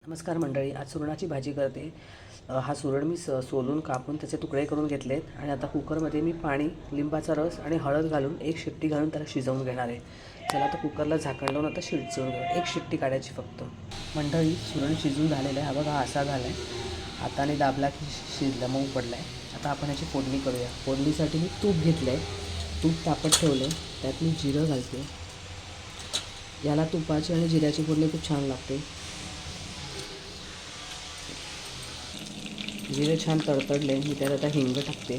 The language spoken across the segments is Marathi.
नमस्कार मंडळी, आज सुरणाची भाजी करते। हा सुरण मी सोलून कापून त्याचे तुकडे करून घेतलेत आणि आता कुकरमध्ये मी पाणी, लिंबाचा रस आणि हळद घालून एक शिट्टी घालून त्याला शिजवून घेणार आहे। चला आता कुकरला झाकण लावून आता शिजवून घेऊ। एक शिट्टी काढायची फक्त। मंडळी, सुरण शिजून झालेलं आहे। हा बघा असा झाला आहे, हाताने दाबला की शिजला, मऊ पडला आहे। आता आपण याची फोडणी करूया। फोडणीसाठी मी तूप घेतलं आहे, तूप तापत ठेवलं, त्यात मी जिरं घालते। याला तुपाची आणि जिऱ्याची फोडणी खूप छान लागते। जिरे छान तडतडले, मी त्यात आता हिंग टाकते।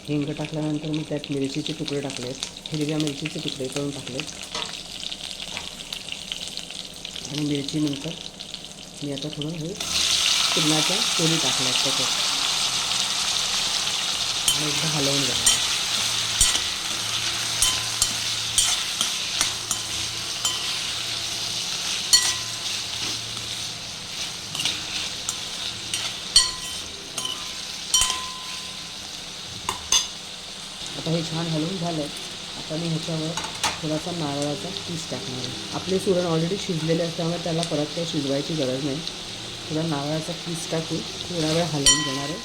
हिंग टाकल्यानंतर मी त्यात मिरचीचे तुकडे टाकले, हिरव्या मिरचीचे तुकडे करून टाकले आणि मिरचीनंतर मी आता थोडं हे पुरणाच्या कोली टाकल्यात त्याच्यात आणि एकदा हलवून घ्यायला। आता हे छान हलवून झालं आहे। आता मी ह्याच्यावर थोडासा नारळाचा किस टाकणार आहे। आपले सुरण ऑलरेडी शिजलेले असल्यामुळे त्याला परत काही शिजवायची गरज नाही। थोडा नारळाचा किस टाकून थोडा वेळ हलवून घेणार आहे।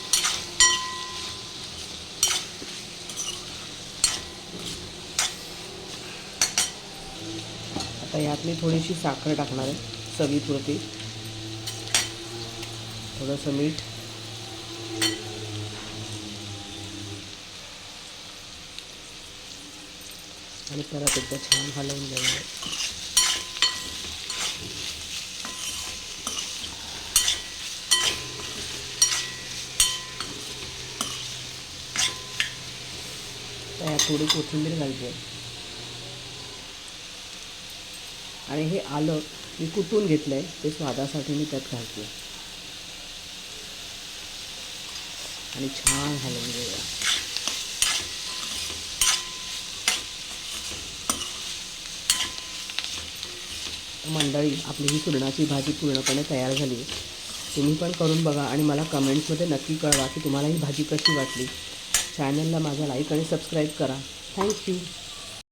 आता यात मी थोडीशी साखर टाकणार आहे चवीपुरती, थोडंसं मीठ आणि परत एकदा छान हलवून घेणार आहे। त्यात थोडी कोथिंबीर घालते आणि हे आलं मी कुटून घेतलं आहे, ते स्वादासाठी मी त्यात घालते आणि छान हलवून घेऊया। मंडळी, आपली ही सुरणाची भाजी पूर्णपणे तयार झाली आहे। तुम्ही पण करून बघा आणि मला कमेंट्समध्ये नक्की कळवा की तुम्हाला ही भाजी कशी वाटली। चॅनलला माझा लाईक आणि सबस्क्राईब करा। थँक्यू।